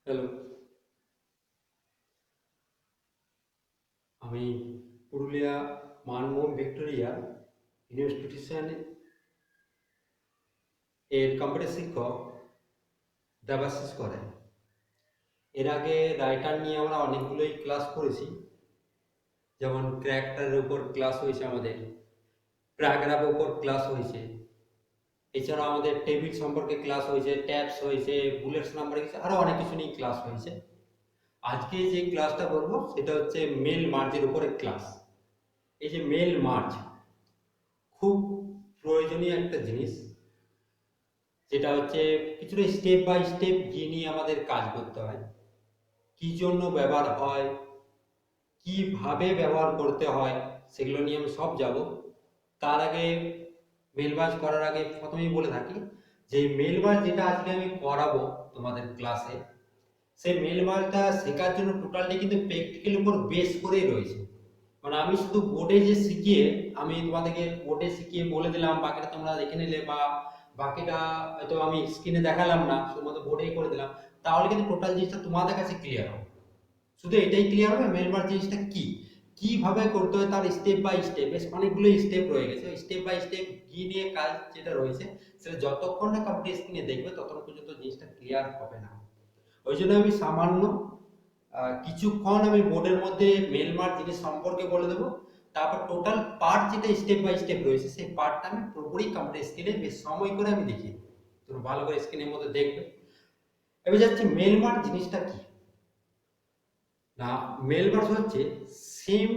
Hello, আমি Purulia Manbhum Victoria institution এর computer শিক্ষক দেবাশিস করেন। এর আগে রাইটার নিয়ে আমরা অনেকগুলোই ক্লাস করেছি, যেমন ক্যারেক্টারের উপর ক্লাস হয়েছে, আমাদের প্যারাগ্রাফের উপর ক্লাস হয়েছে, এছাড়াও আমাদের টেবিল সম্পর্কে ক্লাস হয়েছে, ট্যাবস হয়েছে, বুলেটস নাম্বার হয়েছে, আরও অনেক কিছু নিয়ে ক্লাস হয়েছে। আজকে যে ক্লাসটা করবো সেটা হচ্ছে মেল মার্জের উপরে ক্লাস। এই যে মেল মার্জ খুব প্রয়োজনীয় একটা জিনিস, যেটা হচ্ছে কিছুটা স্টেপ বাই স্টেপ গিয়ে নিয়ে আমাদের কাজ করতে হয়। কি জন্য ব্যবহার হয়, কিভাবে ব্যবহার করতে হয়, সেগুলো নিয়ে আমি সব যাব। তার আগে মেলবাজ করার আগে প্রথমেই বলে থাকি যে মেলবাজ যেটা আজকে আমি করাবো তোমাদের ক্লাসে, সেই মেলবাজটা শেখার জন্য টোটালটি কিন্তু প্র্যাকটিক্যাল উপর বেস করেই রয়েছে। মানে আমি শুধু বোর্ডে যে শিখিয়ে আমি তোমাদেরকে বোর্ডে শিখিয়ে বলে দিলাম, বাকিটা তোমরা দেখে নিলে, বা বাকিটা হয়তো আমি স্ক্রিনে দেখালাম না, শুধুমাত্র বোর্ডেই করে দিলাম, তাহলে কিন্তু টোটাল জিনিসটা তোমাদের কাছে ক্লিয়ার হবে। শুধু এটাই ক্লিয়ার হবে মেলবার জিনিসটা কি, কিভাবে করতে হয়, তার স্টেপ বাই স্টেপ, বেশ অনেকগুলো স্টেপ রয়ে গেছে। স্টেপ বাই স্টেপ গিয়ে নিয়ে কাজ যেটা রয়েছে সেটা যতক্ষণ না কম্পিউটার স্ক্রিনে দেখবে ততক্ষণ পর্যন্ত জিনিসটা ক্লিয়ার হবে না। ওই জন্য আমি সামান্য কিছুক্ষণ আমি বোর্ডের মধ্যে মেলমার জিনিস সম্পর্কে বলে দেবো, তারপর টোটাল পার্ট যেটা স্টেপ বাই স্টেপ রয়েছে সেই পার্টটা আমি পুরোপুরি কম্পিউটার স্ক্রিনে বেশ সময় করে আমি দেখিয়ে দেবো, তোমরা ভালো করে স্ক্রিনের মধ্যে দেখবে। এবার যাচ্ছে মেলমার জিনিসটা কি না। মেলমার্জ হচ্ছে সেম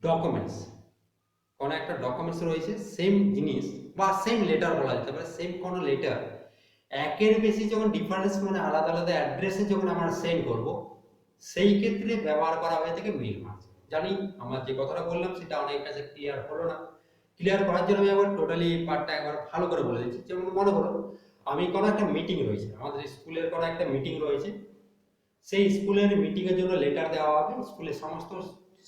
ডকুমেন্টস, কোনো একটা ডকুমেন্টস রয়েছে, সেম জিনিস বা সেম লেটার বলা যেতে পারে, সেম কোনো লেটার একের বেশি যখন ডিফারেন্স, মানে আলাদা আলাদা অ্যাড্রেসে যখন আমরা সেন্ড করব, সেই ক্ষেত্রে ব্যবহার করা হয়ে থাকে মেল মার্জ। জানি আমার যে কথাটা বললাম সেটা অনেক কাছে ক্লিয়ার হলো না। ক্লিয়ার করার জন্য আমি আবার টোটালি পার্টটা একবার ভালো করে বলে দিচ্ছি। যেমন মনে করো আমি কোনো একটা মিটিং রয়েছে, আমাদের স্কুলের কোনো একটা মিটিং রয়েছে, সেই স্কুলের মিটিং এর জন্য লেটার দেওয়া হবে। স্কুলের সমস্ত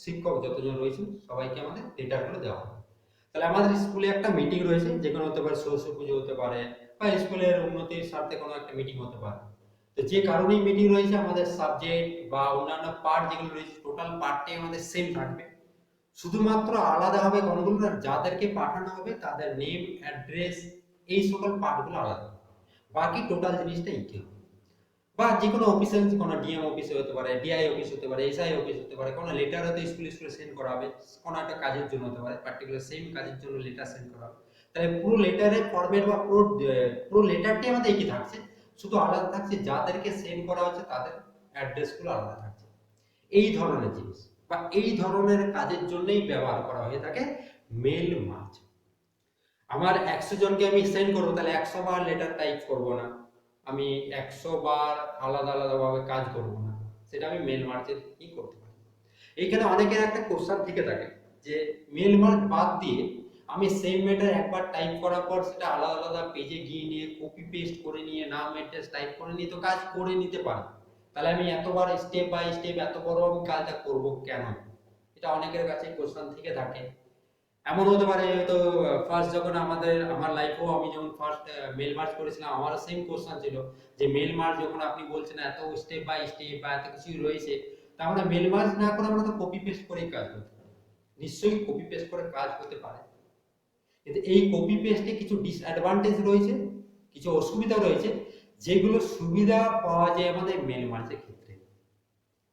শিক্ষক যতজন রয়েছেন সবাইকে আমাদের লেটারগুলো দেওয়া হবে। তাহলে আমাদের স্কুলে একটা মিটিং রয়েছে, যে কোনো হতে পারে, সরস্বতী পুজো হতে পারে, বা স্কুলের উন্নতির স্বার্থে কোনো একটা মিটিং হতে পারে। তো যে কারণেই মিটিং রয়েছে, আমাদের সাবজেক্ট বা অন্যান্য পার্ট যেগুলো রয়েছে টোটাল পার্টটাই আমাদের সেম থাকবে। শুধুমাত্র আলাদা হবে কোনগুলো না, যাদেরকে পাঠানো হবে তাদের নেম, অ্যাড্রেস, এই সকল পার্টগুলো আলাদা, বাকি টোটাল জিনিসটা একই হবে। বা যে কোনো অফিসিয়াল, কোনো ডিএম অফিসে হতে পারে, ডিআই অফিস হতে পারে, এসআই অফিস হতে পারে, কোনো লেটার হয়তো স্কুলে সেন্ড করা হবে, কোনো একটা কাজের জন্য হতে পারে, পার্টিকুলার সেম কাজের জন্য লেটার সেন্ড করা হবে। তাহলে পুরো লেটারের ফরম্যাট বা পুরো লেটারটি আমাদের একই থাকছে, শুধু আলাদা থাকছে যাদেরকে সেন্ড করা হচ্ছে তাদের অ্যাড্রেসগুলো আলাদা থাকছে। এই ধরনের জিনিস বা এই ধরনের কাজের জন্যই ব্যবহার করা হয়ে থাকে মেল মার্জ। আমার 100 জনকে আমি সেন্ড করবো, তাহলে 100 বার লেটার টাইপ করব না, আমি 100 বার আলাদা আলাদা ভাবে কাজ করব না, সেটা আমি মেল মার্চে কি করতে পারি। এইখানে অনেকের একটা কোশ্চেন থেকে থাকে যে মেল মার্চ বাদ দিয়ে আমি সেম ম্যাটার একবার টাইপ করার পর সেটা আলাদা আলাদা পেজে গিয়ে নিয়ে কপি পেস্ট করে নিয়ে নাম অ্যাড্রেস টাইপ করে নিয়ে তো কাজ করে নিতে পারি, তাহলে আমি এতবার স্টেপ বাই স্টেপ এত বড় আমি কাজটা করব কেন? এটা অনেকের কাছে কোশ্চেন থেকে থাকে। এমন হতে পারে হয়তো ফার্স্ট যখন আমার লাইফেও আমি যখন ফার্স্ট মেল মার্জ করেছিলাম, আমারও সেম কোশ্চেন ছিল যে মেল মার্জ যখন আপনি বলছেন এত স্টেপ বাই স্টেপ বা এত কিছু রয়েছে, তা আমরা মেল মার্জ না করে আমরা তো কপি পেস্ট করেই কাজ করতে পারি। নিশ্চয়ই কপি পেস্ট করে কাজ হতে পারে, কিন্তু এই কপি পেস্টে কিছু ডিসঅ্যাডভান্টেজ রয়েছে, কিছু অসুবিধা রয়েছে, যেগুলো সুবিধা পাওয়া যায় আমাদের মেল মার্জের ক্ষেত্রে।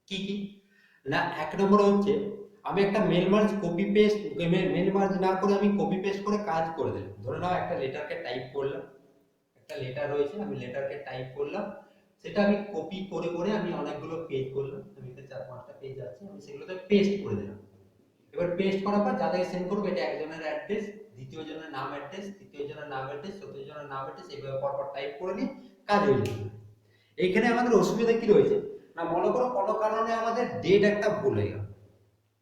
কি কি না, এক নম্বর হচ্ছে আমি একটা mail merge copy paste, mail merge না করে আমি কপি পেস্ট করে কাজ করে দিলাম। ধরে নাও একটা লেটারকে টাইপ করলাম, একটা লেটার রয়েছে, আমি লেটারকে টাইপ করলাম, সেটা আমি কপি করে করে আমি অনেকগুলো পেজ করলাম, আমি এখানে 4-5টা পেজ আছে, আমি সেগুলোতে পেস্ট করে দিলাম। এবার পেস্ট করার পর যাদেরকে সেন্ড করবো, এটা একজনের অ্যাড্রেস, দ্বিতীয় জনের নাম অ্যাড্রেস, তৃতীয় জনের নাম অ্যাড্রেস, চতুর্থ জনের নাম অ্যাড্রেস, এইভাবে পরপর টাইপ করে নিয়ে কাজ হয়ে যাবে। এইখানে আমাদের অসুবিধা কি রয়েছে না, মনে করো কোনো কারণে আমাদের ডেট একটা ভুল হয়ে গেল,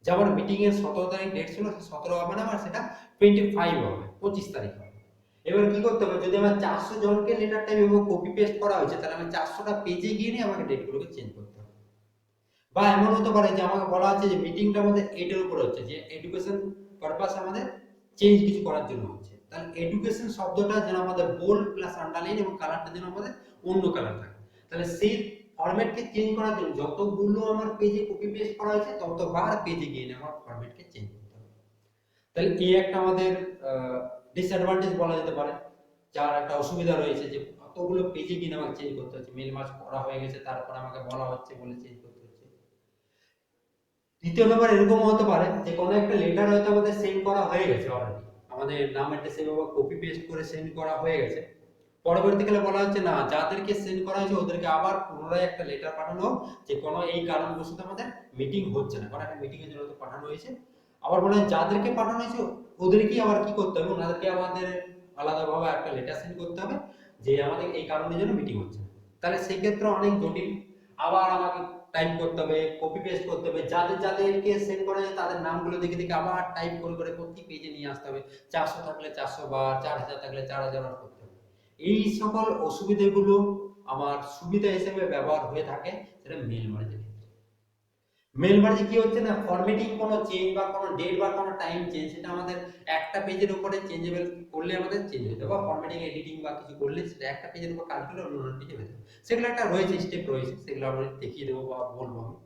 যেমন মিটিং এর 17 তারিখ ডেট ছিল, 17 হবে না, আমার সেটা 25 হবে, 25 তারিখ হবে। এবার কি করতে হবে, যদি আমার 400 জনকে লেটারটা এভাবে কপি পেস্ট করা হয়েছে, তাহলে আমি 400টা পেজে গিয়ে নিয়ে আমাকে ডেটগুলোকে চেঞ্জ করতে হবে। বা এমন হতে পারে যে আমাকে বলা আছে যে মিটিংটা আমাদের এটার উপর হচ্ছে, যে এডুকেশন পারপাস আমাদের চেঞ্জ কিছু করার জন্য হচ্ছে, তাহলে এডুকেশন শব্দটা যেন আমাদের বোল্ড প্লাস আন্ডারলাইন এবং কালারটা যেন আমাদের অন্য কালার থাকে। তাহলে সেই ফরম্যাটকে চেঞ্জ করার জন্য যতগুলো আমার পেজে কপি পেস্ট করা হয়েছে ততবার পেজে গিয়ে আমার ফরম্যাটকে চেঞ্জ করতে হবে। তাহলে এই একটা আমাদের ডিসঅ্যাডভান্টেজ বলা যেতে পারে, যার একটা অসুবিধা রয়েছে যে কতগুলো পেজে গিয়ে আমাকে চেঞ্জ করতে হচ্ছে, মেল মার্জ করা হয়ে গেছে তারপর আমাকে বলা হচ্ছে বলে চেঞ্জ করতে হচ্ছে। দ্বিতীয় নম্বর এরকম হতে পারে যে কোনো একটা লেটার হয়তো আমাদের সেন্ড করা হয়ে গেছে অলরেডি, আমাদের নাম অ্যাড্রেস সেভাবে কপি পেস্ট করে সেন্ড করা হয়ে গেছে, পরবর্তীকালে বলা হচ্ছে না যাদেরকে সেন্ড করা হয়েছে ওদেরকে আবার পুনরায় একটা লেটার পাঠানো হোক যে কোনো এই কারণবশত আমাদের মিটিং হচ্ছে না, কোনো একটা মিটিং এর জন্য তো পাঠানো হয়েছে। আবার বলা হয় যাদেরকে পাঠানো হয়েছে ওদেরকেই আবার কি করতে হবে, ওনাদেরকে আমাদের আলাদাভাবে একটা লেটার সেন্ড করতে হবে যে আমাদের এই কারণের জন্য মিটিং হচ্ছে। তাহলে সেই ক্ষেত্রে অনেক জটিল, আবার আমাকে টাইপ করতে হবে, কপি পেস্ট করতে হবে, যাদেরকে সেন্ড করা যায় তাদের নামগুলো দেখে দেখে আবার টাইপ করে করে প্রতি পেজে নিয়ে আসতে হবে, 400 থাকলে 400 বার, 4000 থাকলে 4000 বার করতে হবে। এই সকল অসুবিধাগুলো আমার সুবিধা হিসেবে ব্যবহার হয়ে থাকে সেটা মেল মার্জের ক্ষেত্রে। মেল মার্জে কি হচ্ছে না, ফরম্যাটিং কোনো চেঞ্জ বা কোনো ডেট বা কোনো টাইম চেঞ্জ সেটা আমাদের একটা পেজের উপরে চেঞ্জেবল করলে আমাদের চেঞ্জ হয়ে যাবে, বা ফরম্যাটিং এডিটিং বা কিছু করলে সেটা একটা পেজের উপর কাজ করলে অন্য পেজে হয়ে যাবে, সেগুলো একটা রয়েছে স্টেপ রয়েছে, সেগুলো আমরা দেখিয়ে দেবো বা বলবো আমি।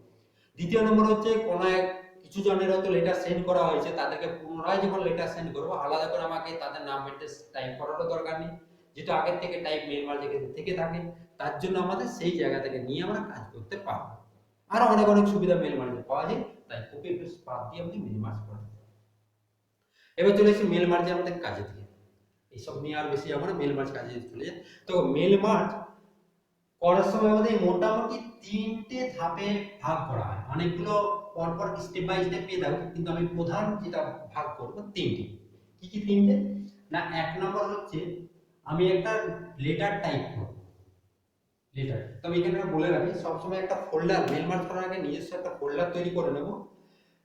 দ্বিতীয় নম্বর হচ্ছে কোনো এক কিছু জনের হয়তো লেটার সেন্ড করা হয়েছে, তাদেরকে পুনরায় যখন লেটার সেন্ড করবো আলাদা করে আমাকে তাদের নাম অ্যাড্রেস টাইপ করারও দরকার নেই, যেহেতু আগের থেকে টাইপ মেল মার্জে থেকে থাকে, তার জন্য আমাদের সেই জায়গা থেকে নিয়ে আমরা কাজ করতে পারবো। আরো অনেক অনেক সুবিধা মেল মার্জে পাওয়া যায়, তাই কপি পেস্ট বাদ দিয়ে আপনি মেল মার্জ করেন। এবার চলে এসেছি মেল মার্জে আমাদের কাজে দিয়ে, এইসব নিয়ে আর বেশি যাবো না, মেল মার্জ কাজে চলে যায়। তো মেল মার্জ করার সময় আমাদের মোটামুটি 3টে ধাপে ভাগ করা হয়, অনেকগুলো পরপর স্টেপ বাই স্টেপ পেয়ে যাবে, কিন্তু আমি প্রধান যেটা ভাগ করব 3টে। কি কি 3টে না, এক নম্বর হচ্ছে আমি একটা লেটার টাইপ করব, লেটার। তো আমি এখানে বলে রাখি সবসময় একটা ফোল্ডার মেল মার্জ করার আগে নিজস্ব একটা ফোল্ডার তৈরি করে নেব,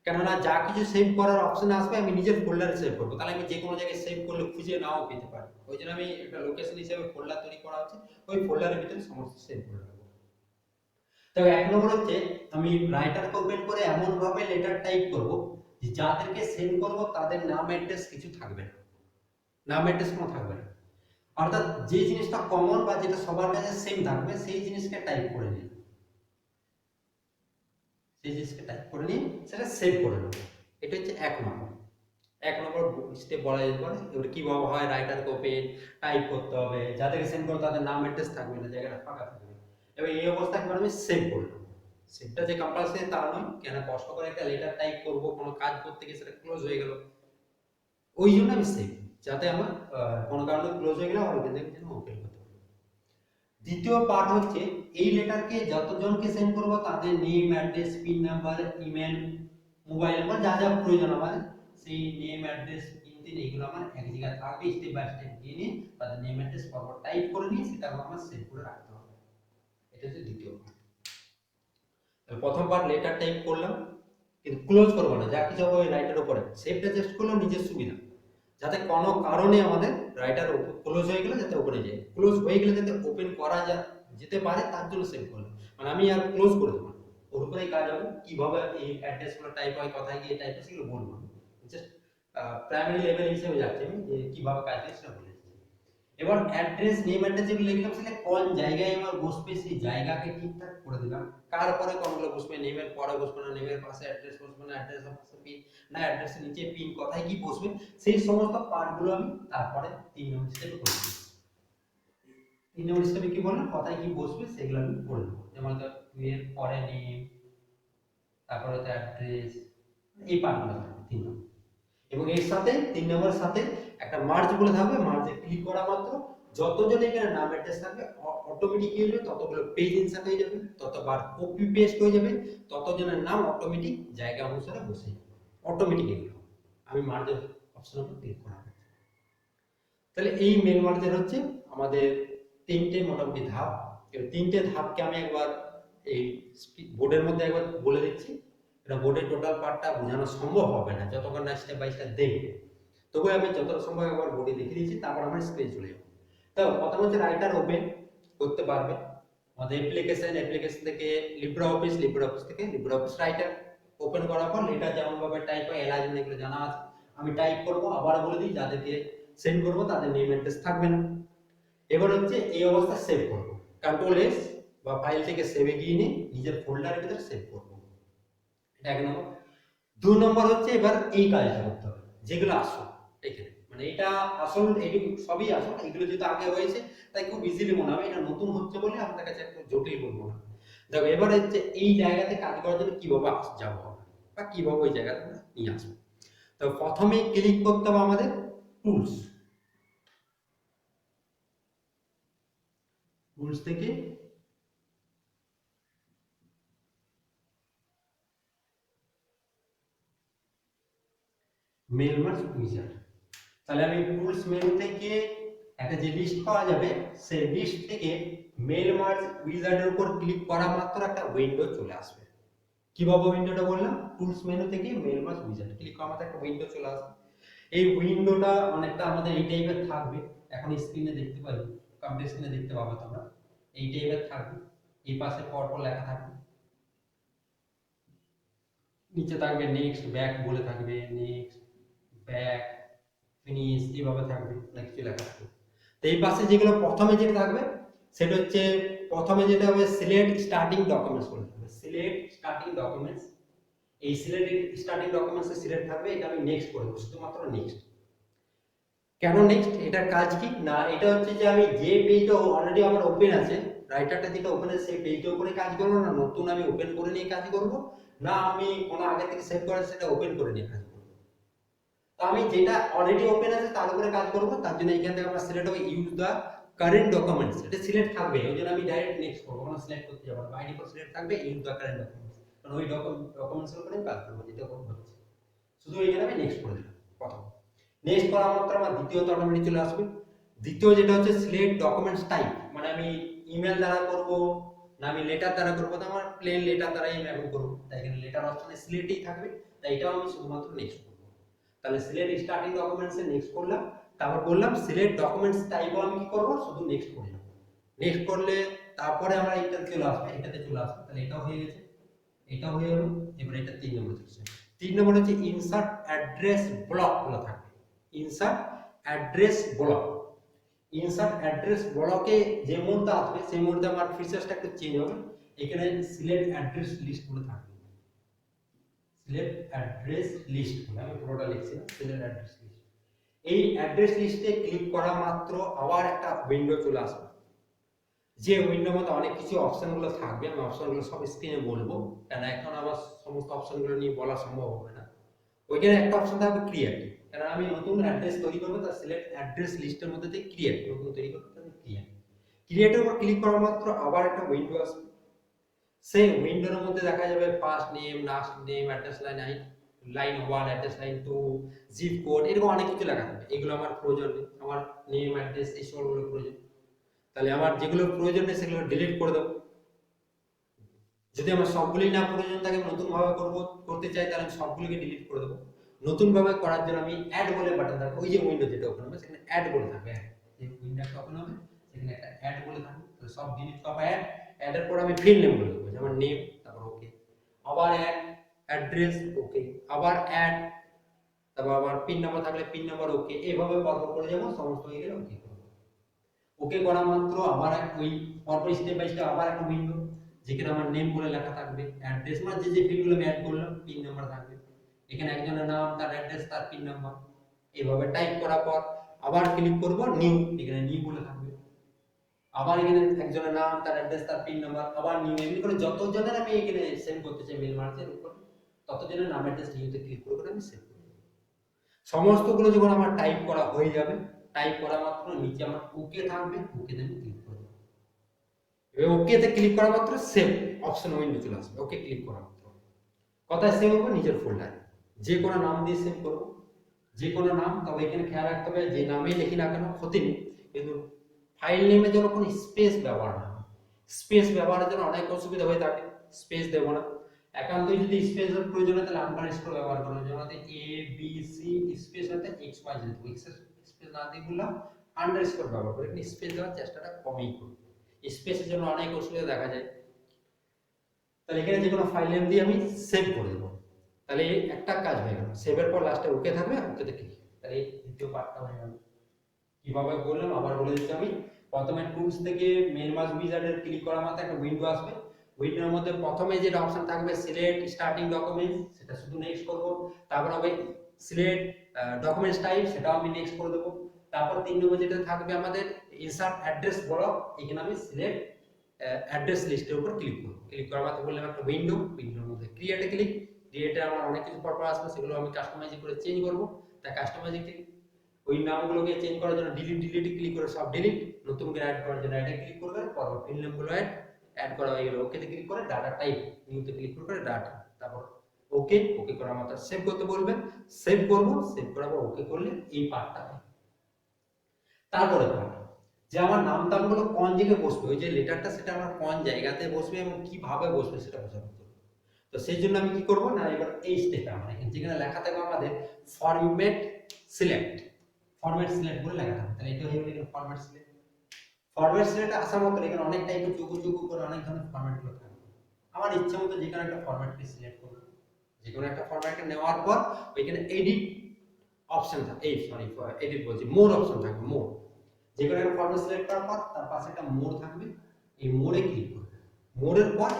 কেননা যা কিছু সেভ করার অপশন আসবে আমি নিজের ফোল্ডারে সেভ করবো, তাহলে আমি যে কোনো জায়গায় সেভ করলে খুঁজে নাও পেতে পারি, ওই জন্য আমি একটা লোকেশন হিসেবে ফোল্ডার তৈরি করা হচ্ছে, ওই ফোল্ডারের ভিতরে সমস্ত সেভ করে রাখবো। তো এক নম্বর হচ্ছে আমি রাইটারকে ওপেন করে এমন ভাবে লেটার টাইপ করব যে যাদেরকে সেন্ড করব তাদের নাম অ্যাড্রেস কিছু থাকবে না, নাম অ্যাড্রেস কোনো থাকবে না, অর্থাৎ যে জিনিসটা কমন বা যেটা সবার কাছে সেম থাকবে সেই জিনিসকে টাইপ করে নিন, সেই জিনিসকে টাইপ করে নিয়ে সেটা সেভ করে নেব। এটা হচ্ছে এক নম্বর স্টেপ বলা যেতে পারে। এবার কিভাবে হয়, রাইটারকে ওপেন টাইপ করতে হবে, যাদেরকে সেন্ড করব তাদের নাম অ্যাড্রেস থাকবে না, জায়গাটা ফাঁকা থাকবে। এবার এই অবস্থায় একবার আমি সেভ করলাম, সেভটা যে কম্পালসারি তা নয়, কেন কষ্ট করে একটা লেটার টাইপ করব কোনো কাজ করতে গিয়ে সেটা ক্লোজ হয়ে গেল, ওই জন্য আমি সেভ, যাতে আমার কোনো কারণে ক্লোজ হয়ে গেলে আমার ওখান থেকে যেন ওপেন করতে পারি। দ্বিতীয় পার্ট হচ্ছে এই লেটারকে যতজনকে সেন্ড করব তাদের name address pin number email mobile number যা যা প্রয়োজন আমাদের, সেই নেম অ্যাড্রেস পিন এইগুলো আমার এক জায়গায় থাকবে, স্টেপ বাই স্টেপ দিয়ে নিয়ে তাদের নেম অ্যাড্রেস ফরওয়ার্ড টাইপ করে নিয়ে সেটা আমার সেভ করে রাখতে হবে। এটা হচ্ছে দ্বিতীয় পার্ট। প্রথম পার্ট লেটার টাইপ করলাম কিন্তু ক্লোজ করব না, যা কিছু হবে ওই রাইটার উপরে সেভটা জাস্ট করলাম নিজের সুবিধা, যাতে কোনো কারণে আমাদের রাইটার ক্লোজ হয়ে গেলে যাতে ওপেনে যায়, ক্লোজ হয়ে গেলে যাতে ওপেন করা যেতে পারে তার জন্য সেভ করলাম, মানে আমি আর ক্লোজ করে দেবো না, ওর উপরেই কাজ হবে, কিভাবে এই অ্যাড্রেসগুলো টাইপ হয়, কোথায় গিয়ে টাইপ হয় সেগুলো বলবো, জাস্ট প্রাইমারি লেভেল হিসেবে যাচ্ছে আমি যে কিভাবে কাজ হয় সেটা বলে দিচ্ছি। এবার অ্যাড্রেস নেম অ্যাড্রেস যেগুলো লিখলাম সেটা কোন জায়গায় আমার বসবে সেই জায়গাকে ঠিকঠাক করে দিলাম, কার পরে কোনগুলো বসবে, নেমের পরে বসবে না, নেমের পাশে অ্যাড্রেস বসবে না, অ্যাড্রেসের পাশে পিন না, অ্যাড্রেসের নিচে পিন, কোথায় কি বসবে সেই সমস্ত পার্টগুলো আমি তারপরে 3 নম্বর স্টেপে করে দিই। 3 নম্বর স্টেপে কি বললাম, কোথায় কি বসবে সেগুলো আমি করে দেবো, যেমন এর পরে নেম, তারপরে হচ্ছে অ্যাড্রেস, এই পার্টগুলো থাকবে 3 নম্বর। এবং এর সাথে 3 নম্বরের সাথে একটা মার্জ বলে থাকবে, মার্জে ক্লিক করা মাত্র যতজন এখানে নাম অ্যাড্রেস থাকবে অটোমেটিক কি হবে, ততগুলো পেজ ইনসার্ট হয়ে যাবে, ততবার কপি পেস্ট হয়ে যাবে, ততজনের নাম অটোমেটিক জায়গা অনুসারে বসে যাবে, অটোমেটিক এগুলো আমি মার্জের অপশনের উপর ক্লিক করা হবে। তাহলে এই মেল মার্জের হচ্ছে আমাদের 3টে মোটামুটি ধাপ। এই 3টে ধাপকে আমি একবার এই বোর্ডের মধ্যে একবার বলে দিচ্ছি, এটা বোর্ডের টোটাল পার্টটা বোঝানো সম্ভব হবে না যতক্ষণ না স্টেপ বাই স্টেপ দেখবে, তবু আমি যতটা সম্ভব একবার বোর্ডে দেখিয়ে দিচ্ছি, তারপর আমরা স্ক্রিনে চলে যাব। তো প্রথম হচ্ছে রাইটার ওপেন করতে পারবে আমাদের অ্যাপ্লিকেশন থেকে লিব্রিঅফিস থেকে লিব্রিঅফিস রাইটার ওপেন করার পর লেটার যেমন ভাবে টাইপ হয় এলাইনমেন্ট এগুলো জানা আছে, আমি টাইপ করব, আবার বলে দিই যাদেরকে সেন্ড করবো তাদের নেম অ্যাড্রেস থাকবে না। এবার হচ্ছে এই অবস্থা সেভ করবো, কন্ট্রোল এস বা ফাইল থেকে সেভে গিয়ে নিয়ে নিজের ফোল্ডারের ভিতরে সেভ করবো। এটা 1 নম্বর। 2 নম্বর হচ্ছে এবার এই কাজটা করতে হবে যেগুলো আসল এখানে, মানে এটা আসল, এইটুকু সবই আসল, এগুলো যেহেতু আগে হয়েছে তাই খুব ইজিলি মনে হবে, এটা নতুন হচ্ছে বলে আপনার কাছে একটু জটিল বলবো না। দেখো এবার হচ্ছে এই জায়গাতে কাজ করার জন্য কিভাবে যাবো আমরা বা কিভাবে ওই জায়গাতে আমরা নিয়ে আসবো। তো প্রথমে ক্লিক করতে হবে আমাদের টুলস, টুলস থেকে মেল মার্জ উইজার্ড। তাহলে আমি টুলস মেনু থেকে একটা যে লিস্ট পাওয়া যাবে সেই লিস্ট থেকে মেল মার্জ উইজার্ডের উপর ক্লিক করা মাত্র একটা উইন্ডো চলে আসবে। কিভাবে উইন্ডোটা বললাম, টুলস মেনু থেকে মেল মার্জ উইজার্ড ক্লিক করা মাত্র একটা উইন্ডো চলে আসবে। এই উইন্ডোটা অনেকটা আমাদের এই টাইপের থাকবে, এখন স্ক্রিনে দেখতে পাই, কম্পিউটার স্ক্রিনে দেখতে পাবে তোমরা, এই টাইপের থাকবে। এই পাশে পরপর লেখা থাকবে, নিচে থাকবে নেক্সট ব্যাক বলে থাকবে, নেক্সট ব্যাক ফিনিশ এইভাবে থাকবে, অনেক কিছু লেখা থাকবে। তো এই পাশে যেগুলো প্রথমে যেটা থাকবে সেটা হচ্ছে, প্রথমে যেটা হবে সিলেক্ট স্টার্টিং ডকুমেন্টস বলে থাকবে, সিলেক্ট স্টার্টিং ডকুমেন্টস। এই select starting documents A select থাকবে, এটা আমি নেক্সট করে দেব, শুধুমাত্র নেক্সট। কেন নেক্সট, এটার কাজ কি না, এটা হচ্ছে যে আমি যে পেজটা অলরেডি আমার ওপেন আছে, রাইটারটা যেটা ওপেন আছে সেই পেজটার উপরে কাজ করব না, নতুন আমি ওপেন করে নিয়ে কাজ করব না, আমি কোনো আগে থেকে সেভ করে সেটা ওপেন করে নিয়ে কাজ করব। তো আমি যেটা অলরেডি ওপেন আছে তার উপরে কাজ করব, তার জন্য এখান থেকে আমরা সিলেক্ট হবে ইউজ দা কারেন্ট ডকুমেন্টস, এটা সিলেক্ট থাকবে, ওই জন্য আমি ডাইরেক্ট নেক্সট করব, কোনো সিলেক্ট করতে যাব না, বাই ডিফল্ট সিলেক্ট থাকবে ইউজ দা কারেন্ট ডকুমেন্টস, কারণ ওই ডকুমেন্টস এর উপরে কাজ করব যেটা করব হচ্ছে, শুধু এখানে আমি নেক্সট করে দিলাম প্রথম। নেক্সট করা মাত্র আমার দ্বিতীয়ত অটোমেটিক চলে আসবে। দ্বিতীয় যেটা হচ্ছে সিলেক্ট ডকুমেন্টস টাইপ, মানে আমি ইমেল দ্বারা করব না আমি লেটার দ্বারা করব, তো আমার প্লেন লেটার দ্বারাই আমি এখন করব, তাই এখানে লেটার অপশনে সিলেক্টই থাকবে, তাই এটাও আমি শুধুমাত্র নেক্সট করব। তাহলে সিলেক্ট স্টার্টিং ডকুমেন্টস এ নেক্সট করলাম, তারপর বললাম সিলেক্ট ডকুমেন্টস টাইপও আমি কি করব, শুধু নেক্সট করে নেব। নেক্সট করলে তারপরে আমরা এটাতে চলে আসবে, এটাতে চলে আসবে, তাহলে এটাও হয়ে গেছে, এটাও হয়ে গেল। এবার এটা 3 নম্বর চলছে। 3 নম্বর হচ্ছে ইনসার্ট অ্যাড্রেস ব্লক বলা থাকবে, insert address block. Insert address ব্লকে যে মুহূর্তে আসবে সেই মুহূর্তে আমার ফিচার্সটা একটু চেঞ্জ হবে, এখানে সিলেক্ট অ্যাড্রেস লিস্ট বলে থাকবে, সিলেক্ট অ্যাড্রেস লিস্ট বলে আমি পুরোটা লিখছি না, সিলেক্ট অ্যাড্রেস লিস্ট। এই অ্যাড্রেস লিস্টে ক্লিক করা মাত্র আবার একটা উইন্ডো চলে আসবে, যে উইন্ডোর মধ্যে অনেক কিছু অপশনগুলো থাকবে, আমি অপশনগুলো সব স্ক্রিনে বলবো, কারণ এখন আমার সমস্ত অপশনগুলো নিয়ে বলা সম্ভব হবে না। ওইখানে একটা অপশন থাকবে ক্রিয়েট, কারণ আমি নতুন অ্যাড্রেস তৈরি করবো, তার সিলেক্ট অ্যাড্রেস লিস্টের মধ্যে থেকে ক্রিয়েট, নতুন তৈরি করতে হবে ক্রিয়েট। ক্রিয়েটের উপর ক্লিক করা মাত্র আবার একটা উইন্ডো আসবে, সেই উইন্ডোর মধ্যে দেখা যাবে first name, last name, address line line 1, address line 2, zip code, এরকম অনেক কিছু লেখা থাকবে। এগুলো আমার প্রয়োজন নেই, আমার নেম অ্যাড্রেস এই সবগুলো প্রয়োজন, তাহলে আমার যেগুলো প্রয়োজন নেই সেগুলো ডিলিট করে দেবো। যদি আমার সবগুলোই না প্রয়োজন থাকে, নতুন ভাবে করতে চাই, তাহলে আমি সবগুলোকে ডিলিট করে দেবো। নতুন ভাবে করার জন্য আমি অ্যাড বলে বাটন থাকবে, ওই যে উইন্ডো যেটা ওপেন হবে সেখানে অ্যাড বলে থাকবে, যে উইন্ডোটা ওপেন হবে সেখানে একটা অ্যাড বলে থাকবে, তাহলে সব ডিলিট সব অ্যাড, অ্যাডের পর আমি ফিল্ড নেম বলে দেবো, যেমন নেম, তারপর ওকে, আবার অ্যাড, অ্যাড্রেস ওকে, আবার অ্যাড, তারপর আবার পিন নাম্বার থাকলে পিন নাম্বার ওকে, এইভাবে পরপর করে যাবো, সমস্ত হয়ে গেলে ওকে করব। ওকে করা মাত্র আবার ওই পরপর স্টেপ বাই স্টেপ আবার একটা উইন্ডো, যেখানে আমার নেম বলে লেখা থাকবে, অ্যাড্রেস মানে যে ফিল্ডগুলো আমি অ্যাড করলাম, পিন নাম্বার থাকবে, এখানে একজনের নাম, তার অ্যাড্রেস, তার পিন নাম্বার, এইভাবে টাইপ করার পর আবার ক্লিক করব নিউ, এখানে নিউ বলে থাকবে, আবার এখানে একজনের নাম, তার অ্যাড্রেস, তার পিন নাম্বার, আবার নিউ, এমনি করে যতজনের আমি এখানে সেন্ড করতে চাই মেল মার্চের উপর, ততজনের নাম অ্যাড্রেস নিউতে ক্লিক করে আমি সেভ করব। সমস্তগুলো যখন আমার টাইপ করা হয়ে যাবে, টাইপ করা মাত্র নিচে আমার ওকে থাকবে, ওকেতে আমি ক্লিক করব। এবার ওকে তে ক্লিক করা মাত্র সেভ অপশন উইন্ডো চলে আসবে, ওকে ক্লিক করা মাত্র কোথায় সেভ হবে, নিজের ফোল্ডারে, যে কোনো নাম দিয়ে সেভ করব, যে কোনো নাম। তবে এখানে খেয়াল রাখতে হবে যে নামেই লিখি না কেন ক্ষতি নেই, কিন্তু ফাইল নেমে যেন কোনো স্পেস ব্যবহার না হয়, স্পেস ব্যবহারের জন্য অনেক অসুবিধা হয়ে থাকে, স্পেস দেব না। একান্তই যদি স্পেসের প্রয়োজন হয় তাহলে আন্ডারস্কোর ব্যবহার করব, যেমন এ বি সি স্পেস হতে এক্স ওয়াই জেড, স্পেস না দিয়ে বললাম আন্ডারস্কোর ব্যবহার করে, কিন্তু স্পেস দেওয়ার চেষ্টাটা কমই করব, স্পেসের জন্য অনেক অসুবিধা দেখা যায়। তাহলে এখানে যে কোনো ফাইল নেম দিয়ে আমি সেভ করে দেব, তাহলে একটা কাজ হয়ে গেল, সেভের পর লাস্টে ওকে থাকবে, ওকেতে ক্লিক, তাহলে এই দ্বিতীয় পার্টটা হয়ে গেল। কিভাবে বললাম আবার বলে দিচ্ছি আমি। প্রথমে টুলস থেকে মেল মার্জ উইজার্ডের ক্লিক করা মাত্র একটা উইন্ডো আসবে। উইন্ডোর মধ্যে প্রথমে যেটা অপশন থাকবে সিলেক্ট স্টার্টিং ডকুমেন্টস, সেটা শুধু নেক্সট করব। তারপর হবে সিলেক্ট ডকুমেন্টস টাইপ, সেটাও আমি নেক্সট করে দেবো। তারপর 3 নম্বর যেটা থাকবে আমাদের ইনসার্ট অ্যাড্রেস ব্লক, এখানে আমি সিলেক্ট অ্যাড্রেস লিস্টের উপর ক্লিক করব। ক্লিক করার মাত্র বললাম একটা উইন্ডোর মধ্যে ক্রিয়েটে ক্লিক। ক্রিয়েটে আমার অনেক কিছু পরপর আসবে, সেগুলো আমি কাস্টমাইজ করে চেঞ্জ করব। তাই কাস্টমাইজে ক্লিক, ওই নামগুলোকে চেঞ্জ করার জন্য ডিলিটে ক্লিক করে সব ডিলিট, নতুন করে অ্যাড করার জন্য অ্যাডে ক্লিক করবেন। পরপর ফিল নেমগুলো অ্যাড করা হয়ে গেল, ওকেতে ক্লিক করে ডাটা টাইপ নিউতে ক্লিক করে ডাটা, তারপর ওকে করার মাত্র সেভ করতে বলবেন। সেভ করব, সেভ করার পর ওকে করলে এই পার্টটা হয়। তারপরে যে আমার নাম টামগুলো কোন জায়গায় বসবে, ওই যে লেটারটা সেটা আমার কোন জায়গাতে বসবে এবং কিভাবে বসবে সেটা বোঝানো হবে। তো সেই জন্য আমি কি করব না, এবার এই স্টেপে আমরা এখানে যেখানে লেখা থাকবে আমাদের ফরম্যাট সিলেক্ট বলে লেখা থাকবে, তাহলে এটা হয়ে গেল ফরম্যাট সিলেক্ট। ফরম্যাট সিলেক্ট আসার মতো এখানে অনেক টাইপের যোগ করে অনেক ধরনের ফরম্যাট গুলো থাকবে। আমার ইচ্ছা মতো যে কোনো একটা ফরম্যাটকে সিলেক্ট করব। যে কোনো একটা ফরম্যাটকে নেওয়ার পর ওইখানে এডিট অপশন থাকে, এডিট বলছি মোর অপশন থাকবে। মোর যে কোনো একটা ফরম্যাট সিলেক্ট করার পর তার পাশে একটা মোর থাকবে, এই মোরে ক্লিক করব। মোরের পর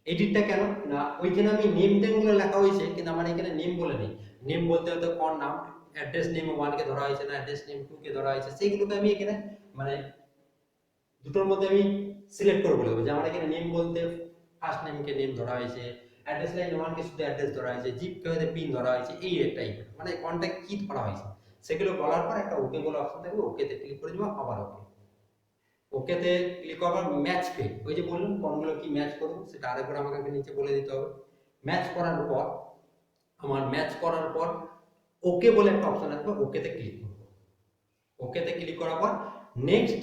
এডিটটা কেন না, ওইখানে আমি নেম টেমগুলো লেখা হয়েছে কিন্তু আমার এখানে নেম বলে নেই। নেম বলতে হয়তো কোন নাম, অ্যাড্রেস নেম 1 কে ধরা হয়েছে না অ্যাড্রেস নেম 2 কে ধরা হয়েছে, সেইগুলোকে আমি এখানে মানে দুটোর মধ্যে আমি সিলেক্ট করে বলবো যে আমার এখানে নেম বলতে ফার্স্ট নেমকে নেম ধরা হয়েছে, অ্যাড্রেস লাইন 1 কে শুধু অ্যাড্রেস ধরা হয়েছে, জিপ কে হয়তো পিন ধরা হয়েছে, এই টাইপের মানে কোনটা কি ধরা হয়েছে সেগুলো বলার পর একটা ওকে বলে অপশন থাকবে, ওকেতে ক্লিক করে দিব। আবার ওকেতে ক্লিক করবার ম্যাচ ফিল, ওই যে বললাম কোনগুলো কি ম্যাচ করব সেটা আরেকবার আমাকে নিচে বলে দিতে হবে। ম্যাচ করার পর ওকে বলে একটা অপশন আসবে, ওকেতে ক্লিক করব। ওকেতে ক্লিক করার পর নেক্সট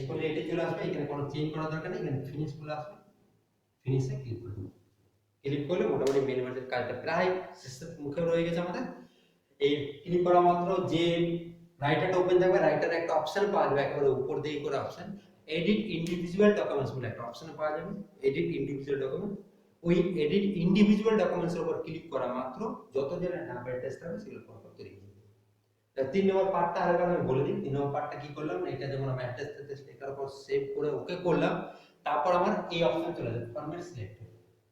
করলে এটা চলে আসবে, এখানে কোনো চেঞ্জ করার দরকার নেই, এখানে ফিনিশ বলে আসবে, ফিনিশে ক্লিক করব। ক্লিক করলে মোটামুটি মেন মার্জের কাজটা প্রায় শেষের মুখে রয়ে গেছে আমাদের। এই ক্লিক করা মাত্র যে রাইটারটা ওপেন থাকবে, রাইটারে একটা অপশন পাওয়া যাবে একেবারে উপর দিকে করে অপশন এডিট ইন্ডিভিজুয়াল ডকুমেন্টস বলে একটা অপশন পাওয়া যাবে। এডিট ইন্ডিভিজুয়াল ডকুমেন্ট, ওই এডিট ইন্ডিভিজুয়াল ডকুমেন্টস এর উপর ক্লিক করা মাত্র যত জনের নাম্বার টেস্ট হবে সেগুলো পরপর তৈরি হয়ে যাবে। 3 নম্বর পার্টটা আরেকবার আমি বলে দিই। 3 নম্বর পার্টটা কি করলাম, এটা যেমন আমি অ্যাড্রেস টেস্ট লেখার পর সেভ করে ওকে করলাম, তারপর আমার এই অপশন চলে যাবে ফরম্যাট সিলেক্টেড।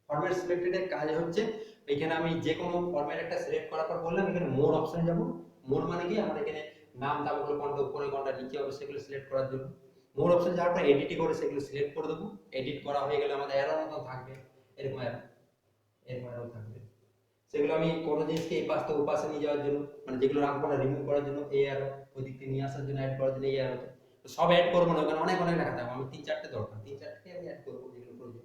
ফরম্যাট সিলেক্টেডের কাজ হচ্ছে এখানে আমি যে কোনো ফরম্যাট একটা সিলেক্ট করার পর বললাম এখানে মোর অপশনে যাব। মোর মানে কি, আমার এখানে নাম দামগুলো কোনটা উপরে কোনটা নিচে হবে সেগুলো সিলেক্ট করার জন্য মোর অপশন যাওয়ার পর এডিট করে সেগুলো সিলেক্ট করে দেবো। এডিট করা হয়ে গেলে আমাদের অ্যারো মতো থাকবে, এরকম অ্যারো থাকবে, সেগুলো আমি কোনো জিনিসকে এই পাশ থেকে ওই পাশে নিয়ে যাওয়ার জন্য মানে যেগুলো রাখবো না রিমুভ করার জন্য এই অ্যারো, ওই দিক থেকে নিয়ে আসার জন্য অ্যাড করার জন্য এই অ্যারোতে। তো সব অ্যাড করবো না, ওখানে অনেক লেখা থাকবে, আমি 3-4টে দরকার, 3-4টে আমি অ্যাড করবো যেগুলো প্রয়োজন।